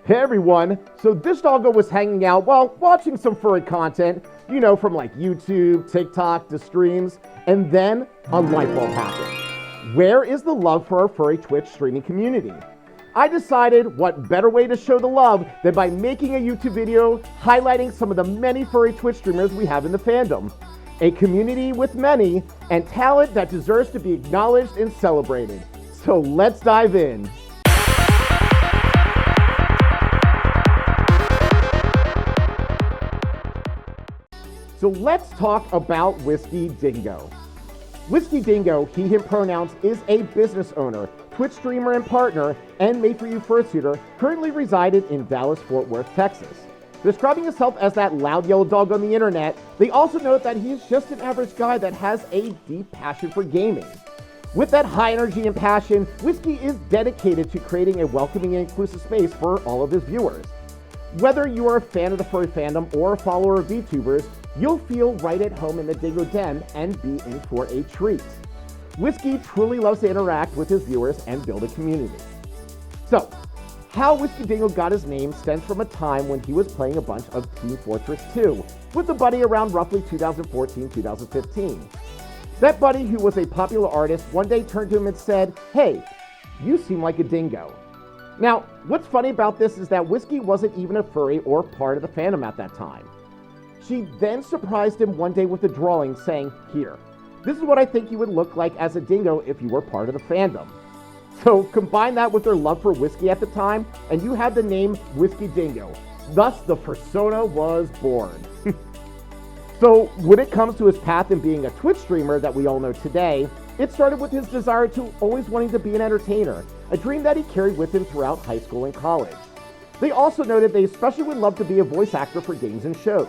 Hey everyone, so this doggo was hanging out while watching some furry content, from like YouTube, TikTok to streams, and then a light bulb happened. Where is the love for our furry Twitch streaming community? I decided what better way to show the love than by making a YouTube video highlighting some of the many furry Twitch streamers we have in the fandom. A community with many and talent that deserves to be acknowledged and celebrated. So let's dive in. So let's talk about Whiskey Dingo. Whiskey Dingo, he, him pronouns, is a business owner, Twitch streamer and partner, and made-for-you fursuiter, currently resided in Dallas-Fort Worth, Texas. Describing himself as that loud yellow dog on the internet, they also note that he is just an average guy that has a deep passion for gaming. With that high energy and passion, Whiskey is dedicated to creating a welcoming and inclusive space for all of his viewers. Whether you are a fan of the furry fandom or a follower of VTubers, you'll feel right at home in the Dingo den and be in for a treat. Whiskey truly loves to interact with his viewers and build a community. So, how Whiskey Dingo got his name stems from a time when he was playing a bunch of Team Fortress 2 with a buddy around roughly 2014-2015. That buddy, who was a popular artist, one day turned to him and said, "Hey, you seem like a dingo." Now, what's funny about this is that Whiskey wasn't even a furry or part of the fandom at that time. She then surprised him one day with a drawing saying, "Here, this is what I think you would look like as a dingo if you were part of the fandom." So combine that with her love for whiskey at the time, and you had the name Whiskey Dingo. Thus, the persona was born. So when it comes to his path in being a Twitch streamer that we all know today, it started with his desire to always wanting to be an entertainer, a dream that he carried with him throughout high school and college. They also noted they especially would love to be a voice actor for games and shows.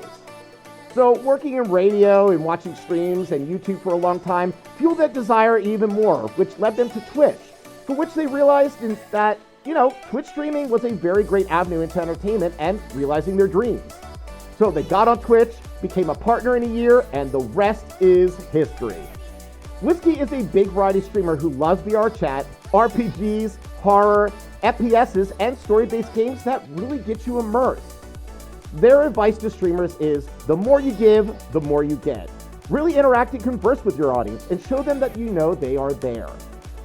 So working in radio and watching streams and YouTube for a long time fueled that desire even more, which led them to Twitch, for which they realized that, Twitch streaming was a very great avenue into entertainment and realizing their dreams. So they got on Twitch, became a partner in a year, and the rest is history. Whiskey is a big variety streamer who loves VR chat, RPGs, horror, FPSs, and story-based games that really get you immersed. Their advice to streamers is, the more you give, the more you get. Really interact and converse with your audience and show them that you know they are there.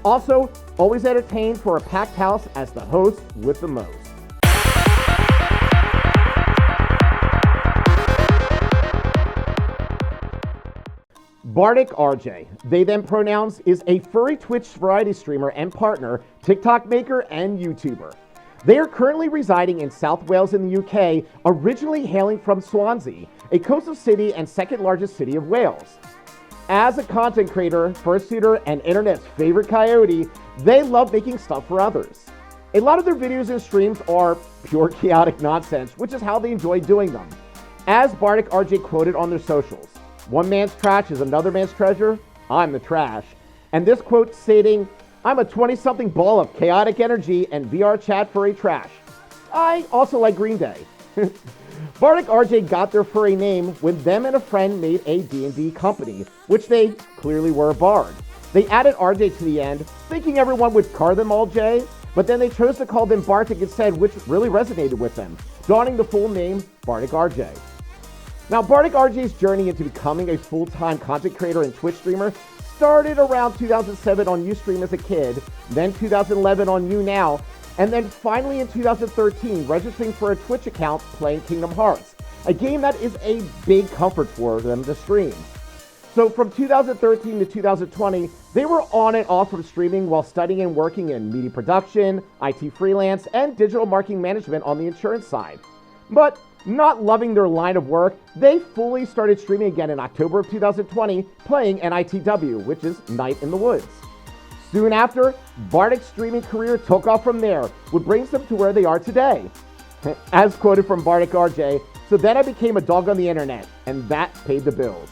Also, always entertain for a packed house as the host with the most. BardicRJ, they them pronouns, is a furry Twitch variety streamer and partner, TikTok maker, and YouTuber. They are currently residing in South Wales in the UK, originally hailing from Swansea, a coastal city and second largest city of Wales. As a content creator, fursuiter, and internet's favorite coyote, they love making stuff for others. A lot of their videos and streams are pure chaotic nonsense, which is how they enjoy doing them. As BardicRJ quoted on their socials, "One man's trash is another man's treasure. I'm the trash." And this quote stating, "I'm a 20-something ball of chaotic energy and VR chat furry trash. I also like Green Day." BardicRJ got their furry name when them and a friend made a D&D company, which they clearly were a bard. They added RJ to the end, thinking everyone would call them all J, but then they chose to call them Bardic instead, which really resonated with them, donning the full name BardicRJ. Now, BardicRJ's journey into becoming a full-time content creator and Twitch streamer started around 2007 on Ustream as a kid, then 2011 on YouNow, and then finally in 2013 registering for a Twitch account playing Kingdom Hearts, a game that is a big comfort for them to stream. So from 2013 to 2020, they were on and off from streaming while studying and working in media production, IT freelance, and digital marketing management on the insurance side. But not loving their line of work, they fully started streaming again in October of 2020, playing NITW, which is Night in the Woods. Soon after, Bardic's streaming career took off from there, which brings them to where they are today. As quoted from BardicRJ, "So then I became a dog on the internet, and that paid the bills."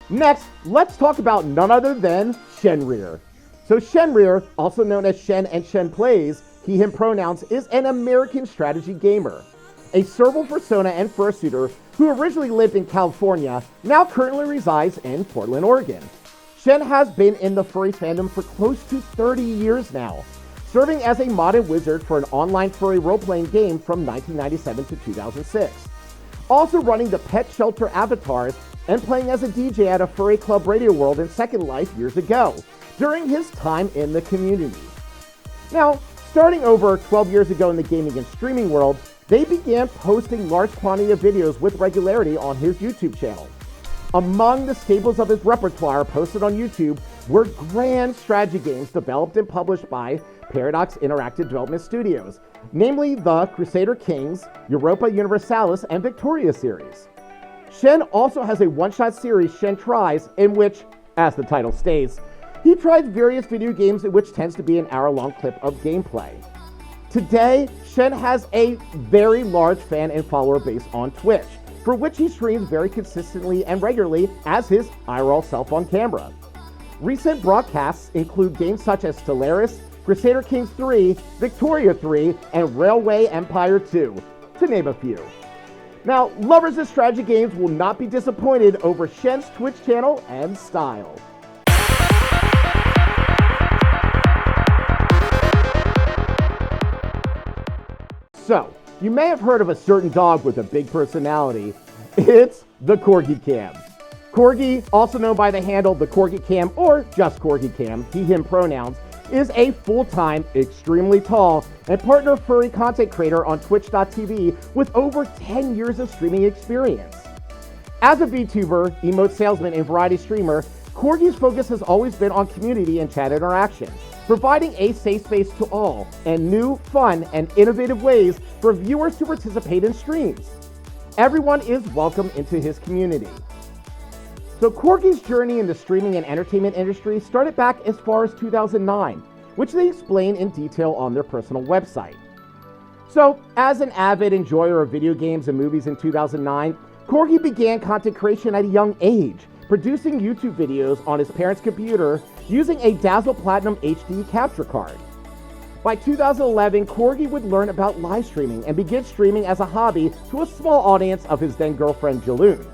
Next, let's talk about none other than Shenryyr. So Shenryyr, also known as Shen and Shen Plays, he, him pronouns, is an American strategy gamer. A serval persona and fursuiter who originally lived in California, now currently resides in Portland, Oregon. Shen has been in the furry fandom for close to 30 years now, serving as a mod wizard for an online furry role-playing game from 1997 to 2006. Also running the pet shelter avatars and playing as a DJ at a furry club Radio World in Second Life years ago, during his time in the community. Now, starting over 12 years ago in the gaming and streaming world, they began posting large quantity of videos with regularity on his YouTube channel. Among the staples of his repertoire posted on YouTube were grand strategy games developed and published by Paradox Interactive Development Studios, namely the Crusader Kings, Europa Universalis, and Victoria series. Shen also has a one-shot series, Shen Tries, in which, as the title states, he tries various video games in which tends to be an hour-long clip of gameplay. Today, Shen has a very large fan and follower base on Twitch, for which he streams very consistently and regularly as his IRL self on camera. Recent broadcasts include games such as Stellaris, Crusader Kings 3, Victoria 3, and Railway Empire 2, to name a few. Now, lovers of strategy games will not be disappointed over Shen's Twitch channel and style. So, you may have heard of a certain dog with a big personality. It's the Corgi Cam. Corgi, also known by the handle the Corgi Cam or just Corgi Cam, he/him pronouns, is a full-time, extremely tall, and partner furry content creator on Twitch.tv with over 10 years of streaming experience. As a VTuber, emote salesman, and variety streamer, Corgi's focus has always been on community and chat interaction, providing a safe space to all, and new, fun, and innovative ways for viewers to participate in streams. Everyone is welcome into his community. So Corgi's journey in the streaming and entertainment industry started back as far as 2009, which they explain in detail on their personal website. So, as an avid enjoyer of video games and movies in 2009, Corgi began content creation at a young age, producing YouTube videos on his parents' computer using a Dazzle Platinum HD capture card. By 2011, Corgi would learn about live streaming and begin streaming as a hobby to a small audience of his then-girlfriend Jaloon.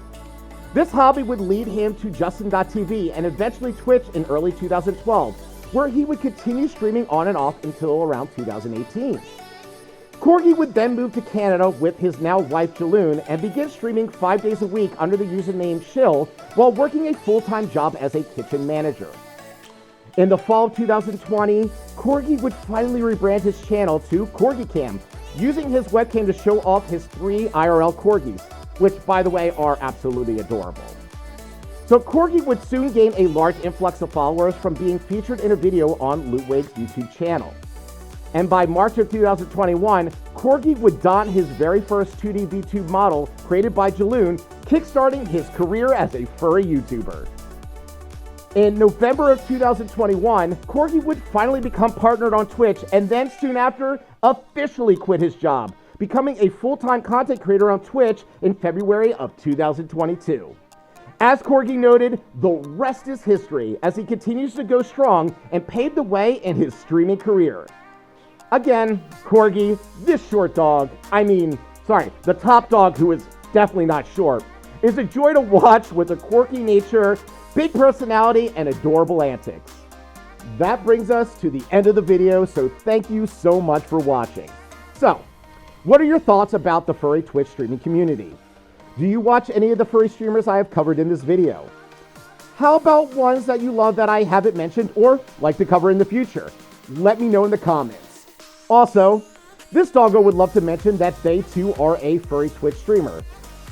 This hobby would lead him to Justin.tv and eventually Twitch in early 2012, where he would continue streaming on and off until around 2018. Corgi would then move to Canada with his now wife Jaloon and begin streaming 5 days a week under the username Chill while working a full-time job as a kitchen manager. In the fall of 2020, Corgi would finally rebrand his channel to Corgi Cam, using his webcam to show off his 3 IRL corgis, which, by the way, are absolutely adorable. So Corgi would soon gain a large influx of followers from being featured in a video on Ludwig's YouTube channel. And by March of 2021, Corgi would don his very first 2D VTube model created by Jaloon, kickstarting his career as a furry YouTuber. In November of 2021, Corgi would finally become partnered on Twitch and then soon after officially quit his job, becoming a full-time content creator on Twitch in February of 2022. As Corgi noted, the rest is history as he continues to go strong and paved the way in his streaming career. Again, Corgi, this short dog, the top dog who is definitely not short, is a joy to watch with a quirky nature, big personality, and adorable antics. That brings us to the end of the video, so thank you so much for watching. So, what are your thoughts about the furry Twitch streaming community? Do you watch any of the furry streamers I have covered in this video? How about ones that you love that I haven't mentioned or like to cover in the future? Let me know in the comments. Also, this doggo would love to mention that they too are a furry Twitch streamer.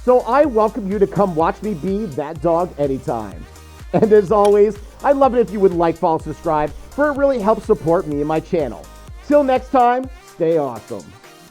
So I welcome you to come watch me be that dog anytime. And as always, I'd love it if you would like, follow, subscribe, for it really helps support me and my channel. Till next time, stay awesome.